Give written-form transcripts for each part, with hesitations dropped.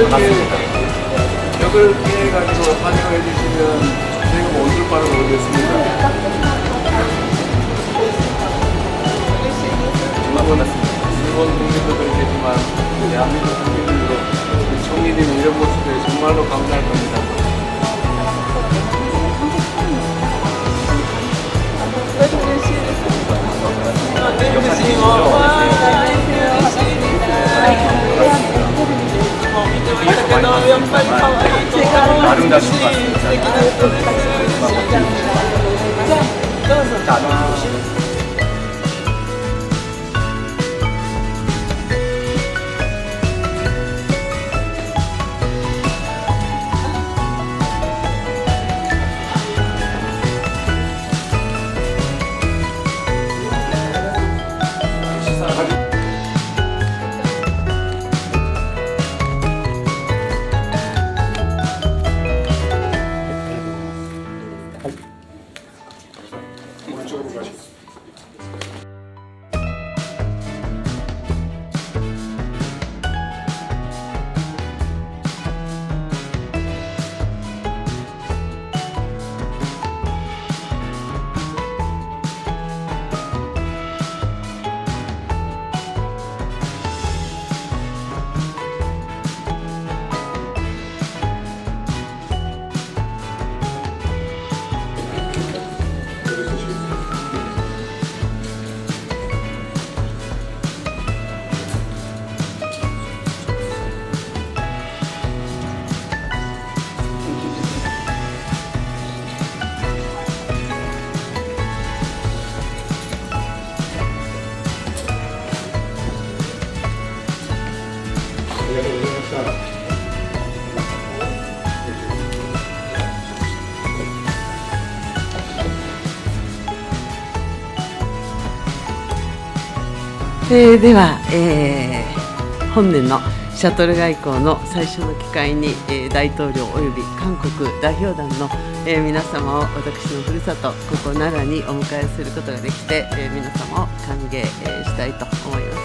받았습니다. 벽을 피해 가지고 환영해 주시면 저희가 온돌바를 오겠습니다. 정말 반갑습니다. 일본 국민도 그렇겠지만 대한민국 국민들도 총리님 이런 모습에 정말로 감사할 겁니다. 아름다우신 것 같습니다.では、本年のシャトル外交の最初の機会に、大統領および韓国代表団の、皆様を私のふるさとここ奈良にお迎えすることができて、皆様を歓迎、したいと思いま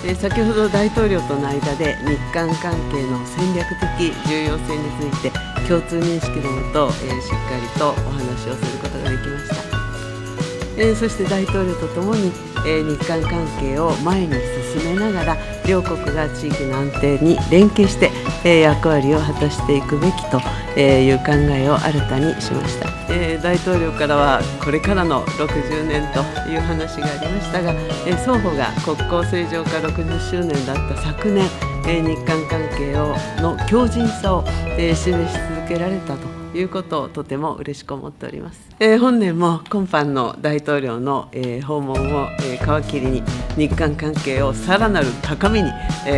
す。先ほど大統領との間で日韓関係の戦略的重要性について共通認識のもと、しっかりとお話をすることができました。そして大統領とともに、日韓関係を前に進めながら両国が地域の安定に連携して、役割を果たしていくべきという考えを新たにしました。大統領からはこれからの60年という話がありましたが、双方が国交正常化60周年だった昨年、日韓関係の強靭さを、示し続けられたということをとても嬉しく思っております。本年も今般の大統領の、訪問を、皮切りに日韓関係をさらなる高みに、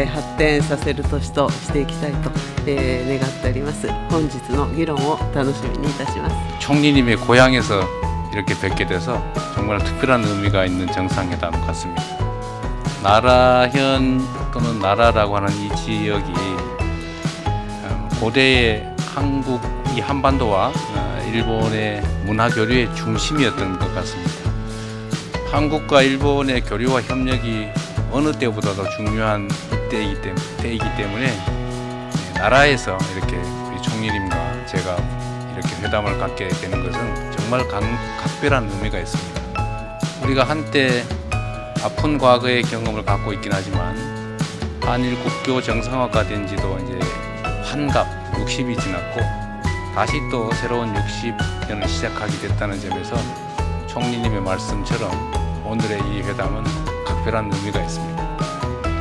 発展させる年としていきたいと、願っております。本日の議論を楽しみにいたします。 총리님의 고향에서 이렇게 뵙게 돼서 정말 특별한 의미가 있는 정상회담 같습니다. 나라현 또는 나라라고 하는 이 지역이 고대의 한국 이 한반도와 일본의 문화 교류의 중심이었던 것 같습니다. 한국과 일본의 교류와 협력이 어느 때보다도 중요한 때이기 때문에 나라에서 이렇게 우리 총리님과 제가 이렇게 회담을 갖게 되는 것은 정말 각별한 의미가 있습니다. 우리가 한때 아픈 과거의 경험을 갖고 있긴 하지만 한일 국교 정상화가 된 지도 이제 환갑 60이 지났고 다시 또 새로운 60년을 시작하게 됐다는 점에서 총리님의 말씀처럼 오늘의 이 회담은 각별한 의미가 있습니다.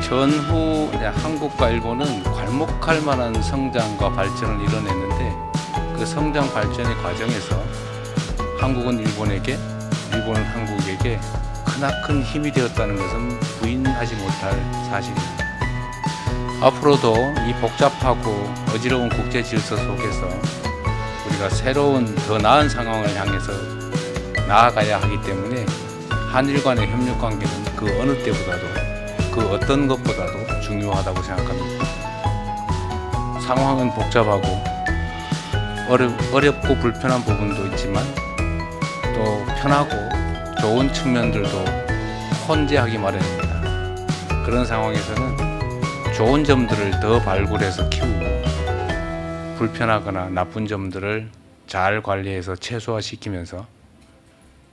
전후 한국과 일본은 괄목할 만한 성장과 발전을 이뤄냈는데 그 성장 발전의 과정에서 한국은 일본에게, 일본은 한국에게 크나큰 힘이 되었다는 것은 부인하지 못할 사실입니다. 앞으로도 이 복잡하고 어지러운 국제 질서 속에서 우리가 새로운 더 나은 상황을 향해서 나아가야 하기 때문에 한일 간의 협력 관계는 그 어느 때보다도 그 어떤 것보다도 중요하다고 생각합니다. 상황은 복잡하고 어렵고 불편한 부분도 있지만 또 편하고 좋은 측면들도 혼재하기 마련입니다. 그런 상황에서는 좋은 점들을 더 발굴해서 키우고 불편하거나 나쁜 점들을 잘 관리해서 최소화시키면서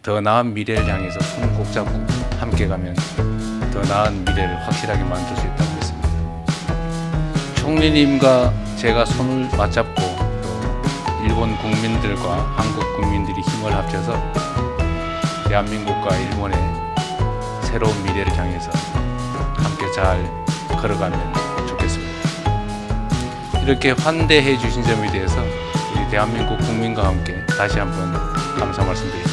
더 나은 미래를 향해서 손 꼭 잡고 함께 가면 더 나은 미래를 확실하게 만들 수 있다고 믿습니다. 총리님과 제가 손을 맞잡고 또 일본 국민들과 한국 국민들이 힘을 합쳐서 대한민국과 일본의 새로운 미래를 향해서 함께 잘 걸어가면 좋겠습니다. 이렇게 환대해 주신 점에 대해서 우리 대한민국 국민과 함께 다시 한번 감사 말씀드립니다.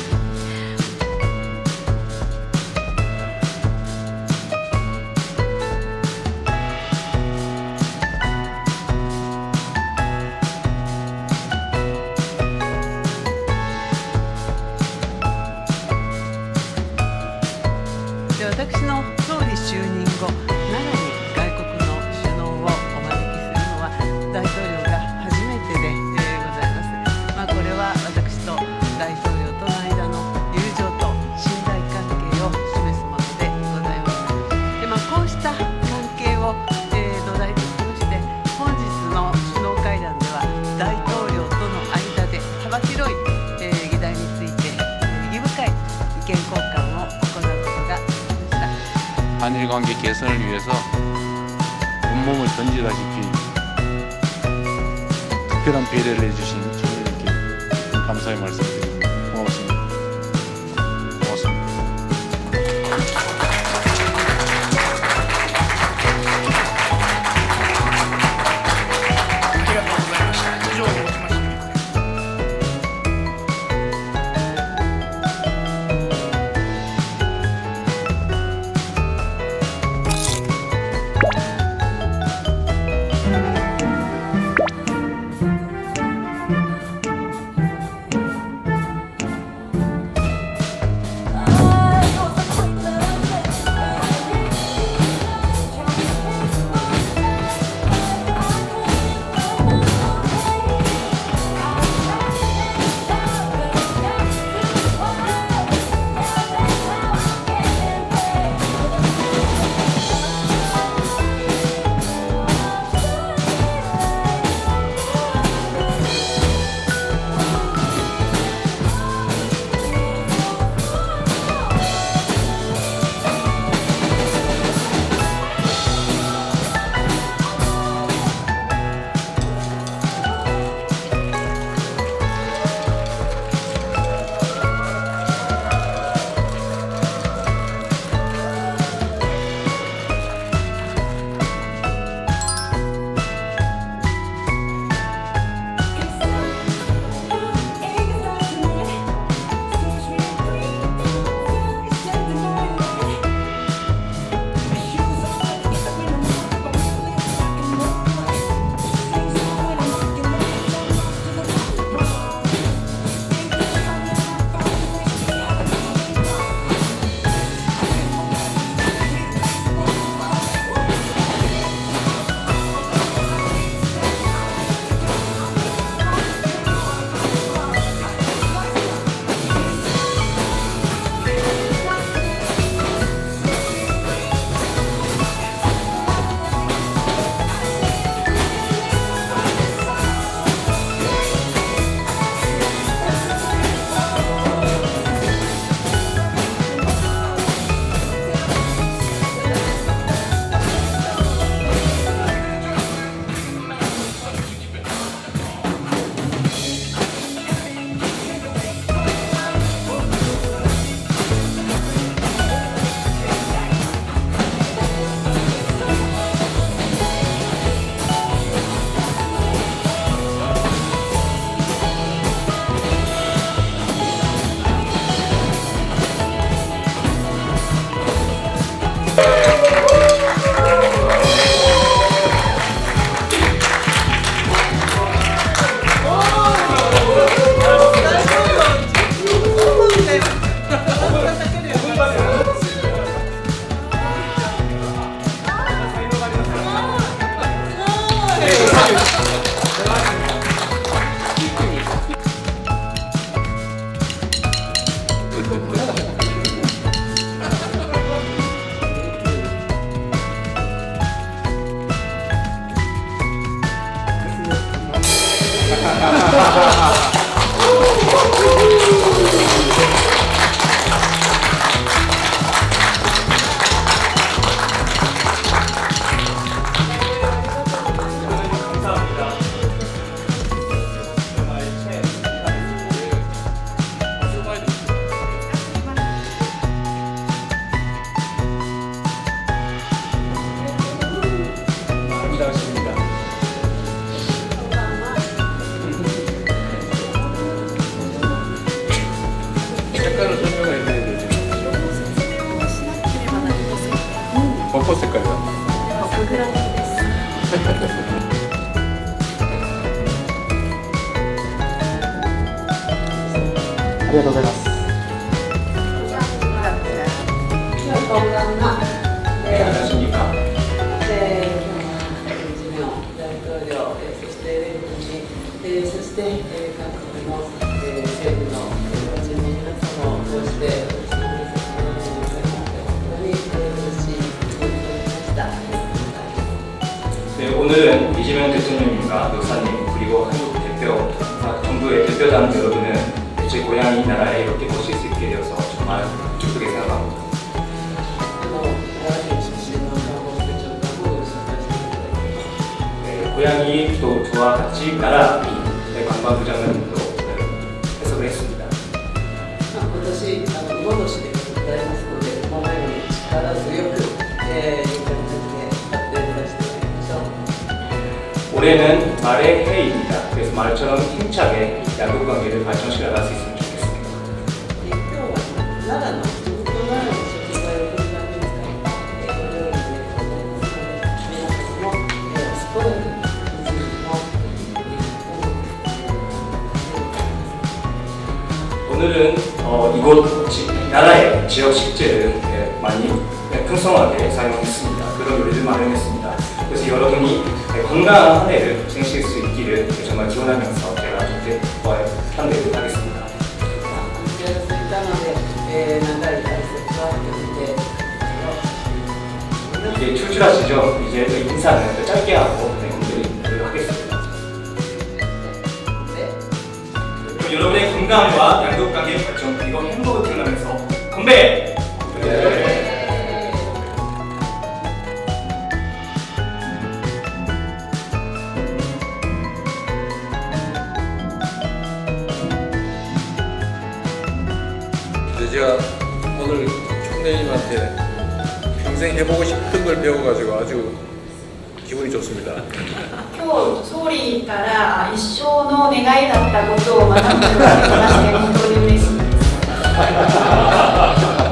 で私の総理就任後、奈良に外国の首脳をお招きするのは大統領が初めてでございます。これは私と大統領との間の友情と信頼関係を示すものでございます。で、こうした関係を土台としまして、本日の首脳会談では大統領との間で幅広い議題について意義深い意見交換を行うことが한일 관계 개선을 위해서 온몸을 던지다시피 특별한 배려를 해주신 총리님께 감사의 말씀드립니다. 고맙습니다. 고맙습니다. 색깔을 설명해 드려야 되지. 벚꽃 색깔이요? 안녕하십니까. 네, 오늘은 이재명 대통령님과 역사님 그리고 한국 대표 정부의 대표단 여러분은 제 고향이 나라에 이렇게 모실 수 있게 되어서 정말 기쁘게 생각합니다. 네, 고향이 또 저와 같이 나라 관광부장으로 해석을 했습니다. 今年魚年でございますので、このように力強く、いう形で発展させていきましょう。 올해는 말의 해입니다. 그래서 말처럼 힘차게 양국 관계를 발전시켜 나갈 수 있으면 좋겠습니다. 今日は奈良の地元奈良の食材をふんだんに使ったお料理でございますので、皆さんも健やかに오늘은 이곳 나라의 지역 식재를 많이 풍성하게 사용했습니다. 그런 요리를 마련했습니다. 그래서 여러분이 건강한 한 해를 보내실 수 있기를 정말 기원하면서 제가 이렇게 한 해를 하겠습니다. いただいたので、長い解説はこれで 이제 출출하시죠? 이제 또 인사는 또 짧게 하고 분들이 하겠습니다. 그럼 여러분의 건강과 양국 관계 발전 그리고 행복을 기원하면서 건배! 제가 오늘 총장님한테 평생 해보고 싶은 걸 배워가지고 아주 기분이 좋습니다. 今日総理から一生の願いだったことを学ぶことができまして本当に嬉しいです。